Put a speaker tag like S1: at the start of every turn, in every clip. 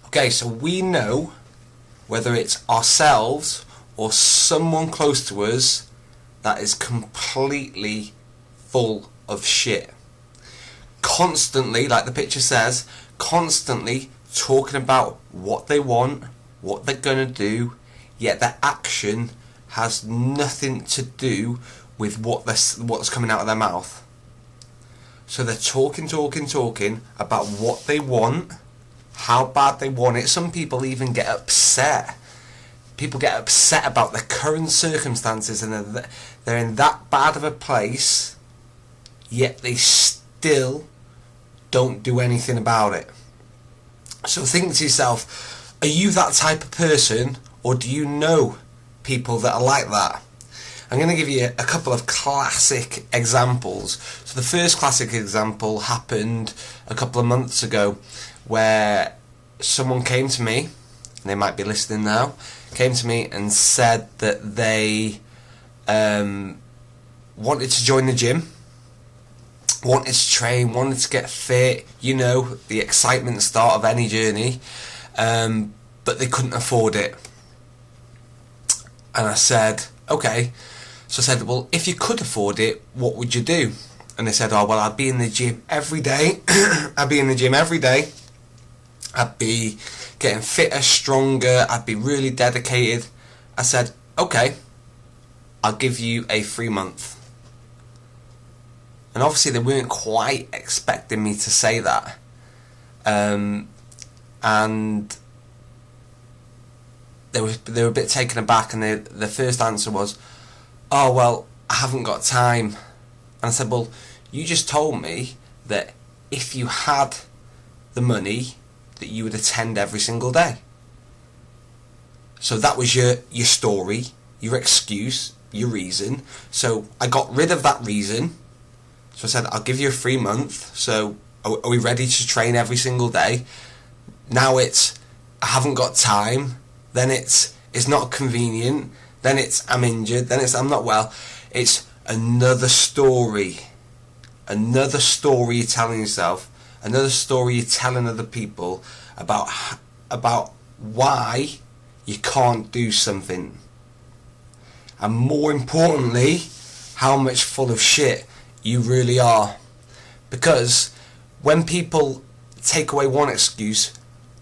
S1: Okay, so we know whether it's ourselves or someone close to us that is completely full of shit. Constantly, like the picture says, constantly talking about what they want, what they're going to do, yet their action has nothing to do with what's coming out of their mouth. So they're talking about what they want, how bad they want it. Some people even get upset. People get upset about the current circumstances, and they're in that bad of a place, yet they still don't do anything about it. So think to yourself, are you that type of person, or do you know people that are like that? I'm going to give you a couple of classic examples. So the first classic example happened a couple of months ago, where someone came to me, and they might be listening now, came to me and said that they wanted to join the gym, wanted to train, wanted to get fit, you know, the excitement start of any journey, but they couldn't afford it. And I said, okay. So I said, well, if you could afford it, what would you do? And they said, oh, well, I'd be in the gym every day. I'd be in the gym every day. I'd be getting fitter, stronger. I'd be really dedicated. I said, okay, I'll give you a free month. And obviously they weren't quite expecting me to say that. And they were a bit taken aback, and the first answer was, oh, well, I haven't got time. And I said, well, you just told me that if you had the money, that you would attend every single day. So that was your story, your excuse, your reason. So I got rid of that reason. So I said, I'll give you a free month. So are we ready to train every single day? Now it's, I haven't got time. Then it's not convenient. Then it's, I'm injured. Then it's, I'm not well. It's another story. Another story you're telling yourself. Another story you're telling other people about why you can't do something. And more importantly, how much full of shit you really are. Because when people take away one excuse,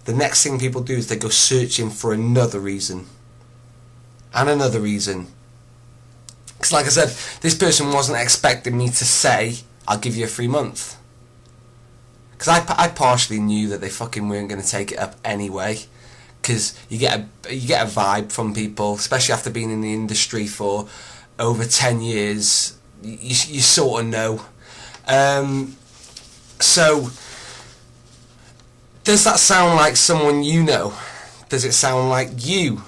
S1: the next thing people do is they go searching for another reason. And another reason. Because like I said, this person wasn't expecting me to say, I'll give you a free month. Because I partially knew that they fucking weren't going to take it up anyway. Because you get a vibe from people, especially after being in the industry for over 10 years. You sort of know. So, does that sound like someone you know? Does it sound like you?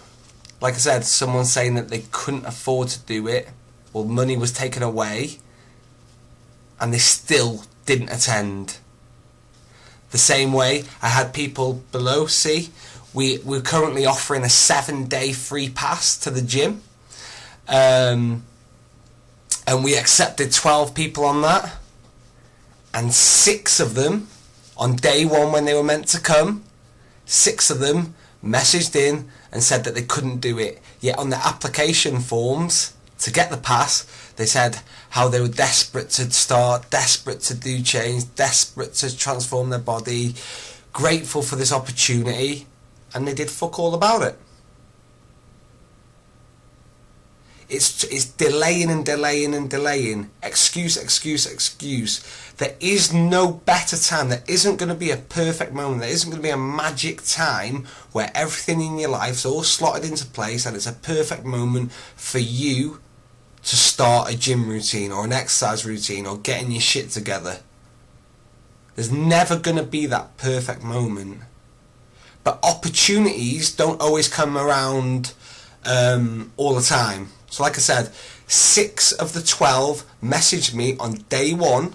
S1: Like I said, someone saying that they couldn't afford to do it, or money was taken away, and they still didn't attend. The same way, I had people below, see, we're currently offering a 7-day free pass to the gym. And we accepted 12 people on that. And 6 of them, on day 1 when they were meant to come, 6 of them messaged in and said that they couldn't do it. Yet on the application forms to get the pass, they said how they were desperate to start, desperate to do change, desperate to transform their body, grateful for this opportunity, and they did fuck all about it. It's delaying and delaying and delaying. Excuse. There is no better time. There isn't going to be a perfect moment. There isn't going to be a magic time where everything in your life's all slotted into place and it's a perfect moment for you to start a gym routine or an exercise routine or getting your shit together. There's never going to be that perfect moment. But opportunities don't always come around all the time. So like I said, 6 of the 12 messaged me on day 1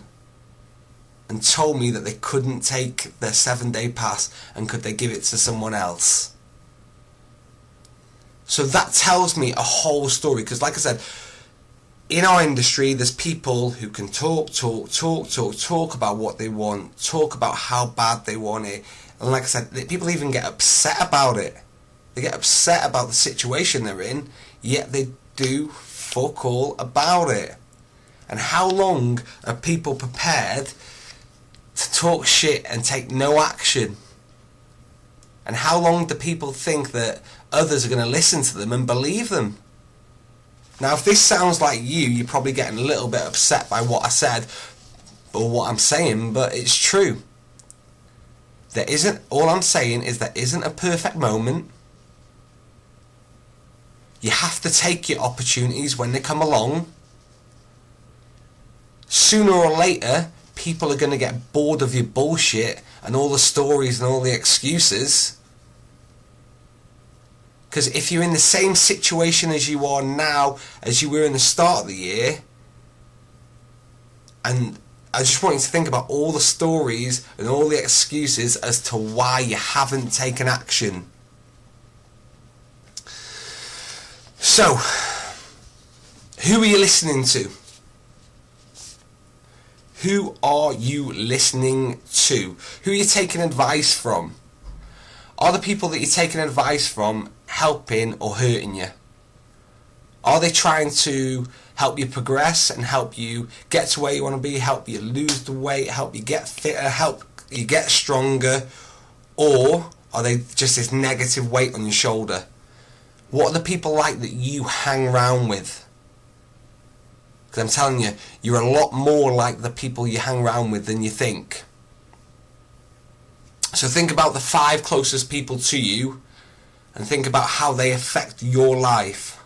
S1: and told me that they couldn't take their 7-day pass and could they give it to someone else. So that tells me a whole story, because like I said, in our industry there's people who can talk about what they want, talk about how bad they want it, And like I said, people even get upset about it. They get upset about the situation they're in, yet they do fuck all about it. And how long are people prepared to talk shit and take no action? And how long do people think that others are going to listen to them and believe them? Now, if this sounds like you're probably getting a little bit upset by what I said or what I'm saying, but it's true. All I'm saying is there isn't a perfect moment. You have to take your opportunities when they come along. Sooner or later, people are going to get bored of your bullshit and all the stories and all the excuses. Because if you're in the same situation as you are now, as you were in the start of the year, and I just want you to think about all the stories and all the excuses as to why you haven't taken action. So, who are you listening to? Who are you listening to? Who are you taking advice from? Are the people that you're taking advice from helping or hurting you? Are they trying to help you progress and help you get to where you want to be, help you lose the weight, help you get fitter, help you get stronger? Or are they just this negative weight on your shoulder? What are the people like that you hang around with? Because I'm telling you, you're a lot more like the people you hang around with than you think. So think about the 5 closest people to you and think about how they affect your life.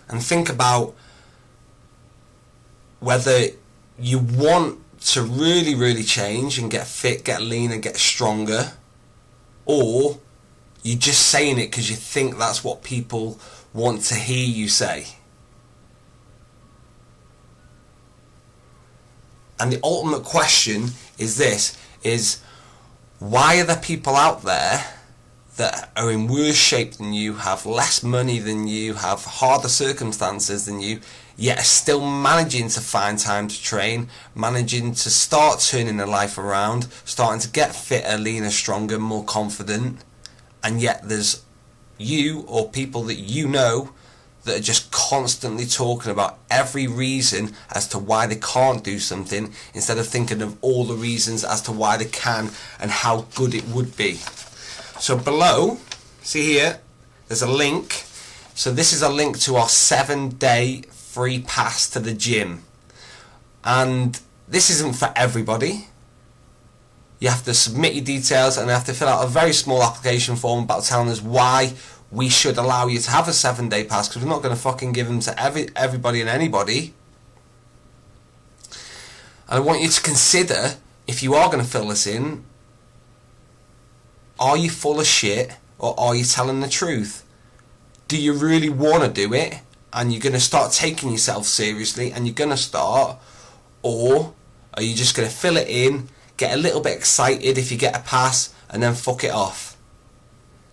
S1: And think about whether you want to really, really change and get fit, get leaner, get stronger, or you're just saying it because you think that's what people want to hear you say. And the ultimate question is this, is why are there people out there that are in worse shape than you, have less money than you, have harder circumstances than you, yet are still managing to find time to train, managing to start turning their life around, starting to get fitter, leaner, stronger, more confident, and yet there's you or people that you know that are just constantly talking about every reason as to why they can't do something instead of thinking of all the reasons as to why they can and how good it would be. So below, see here, there's a link. So this is a link to our 7-day free pass to the gym. And this isn't for everybody. You have to submit your details and you have to fill out a very small application form about telling us why we should allow you to have a 7-day pass, because we're not going to fucking give them to everybody and anybody. And I want you to consider, if you are going to fill this in, are you full of shit or are you telling the truth? Do you really want to do it and you're going to start taking yourself seriously and you're going to start, or are you just going to fill it in, get a little bit excited if you get a pass and then fuck it off?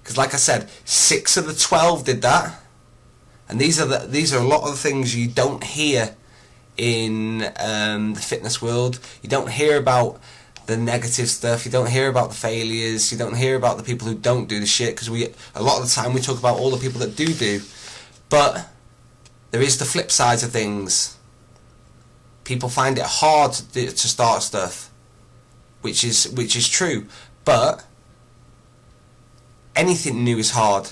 S1: Because like I said, 6 of the 12 did that, and these are a lot of the things you don't hear in the fitness world. You don't hear about the negative stuff, you don't hear about the failures, you don't hear about the people who don't do the shit, because a lot of the time we talk about all the people that do. But there is the flip sides of things. People find it hard to start stuff, which is true, but anything new is hard.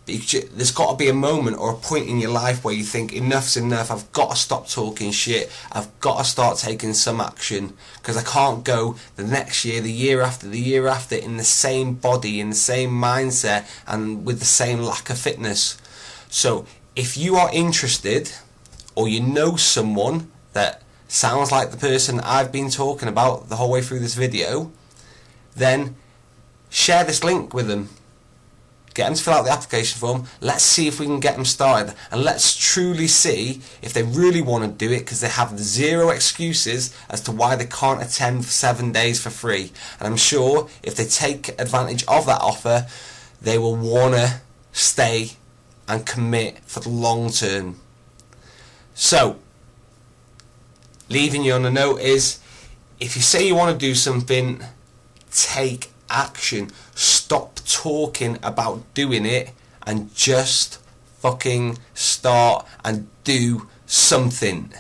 S1: There's got to be a moment or a point in your life where you think enough's enough, I've got to stop talking shit, I've got to start taking some action, because I can't go the next year, the year after in the same body, in the same mindset and with the same lack of fitness. So if you are interested, or you know someone that sounds like the person I've been talking about the whole way through this video, then share this link with them. Get them to fill out the application form. Let's see if we can get them started, and let's truly see if they really want to do it, because they have 0 excuses as to why they can't attend for 7 days for free. And I'm sure if they take advantage of that offer, they will want to stay and commit for the long term. So, leaving you on a note is, if you say you want to do something, take action. Stop talking about doing it and just fucking start and do something.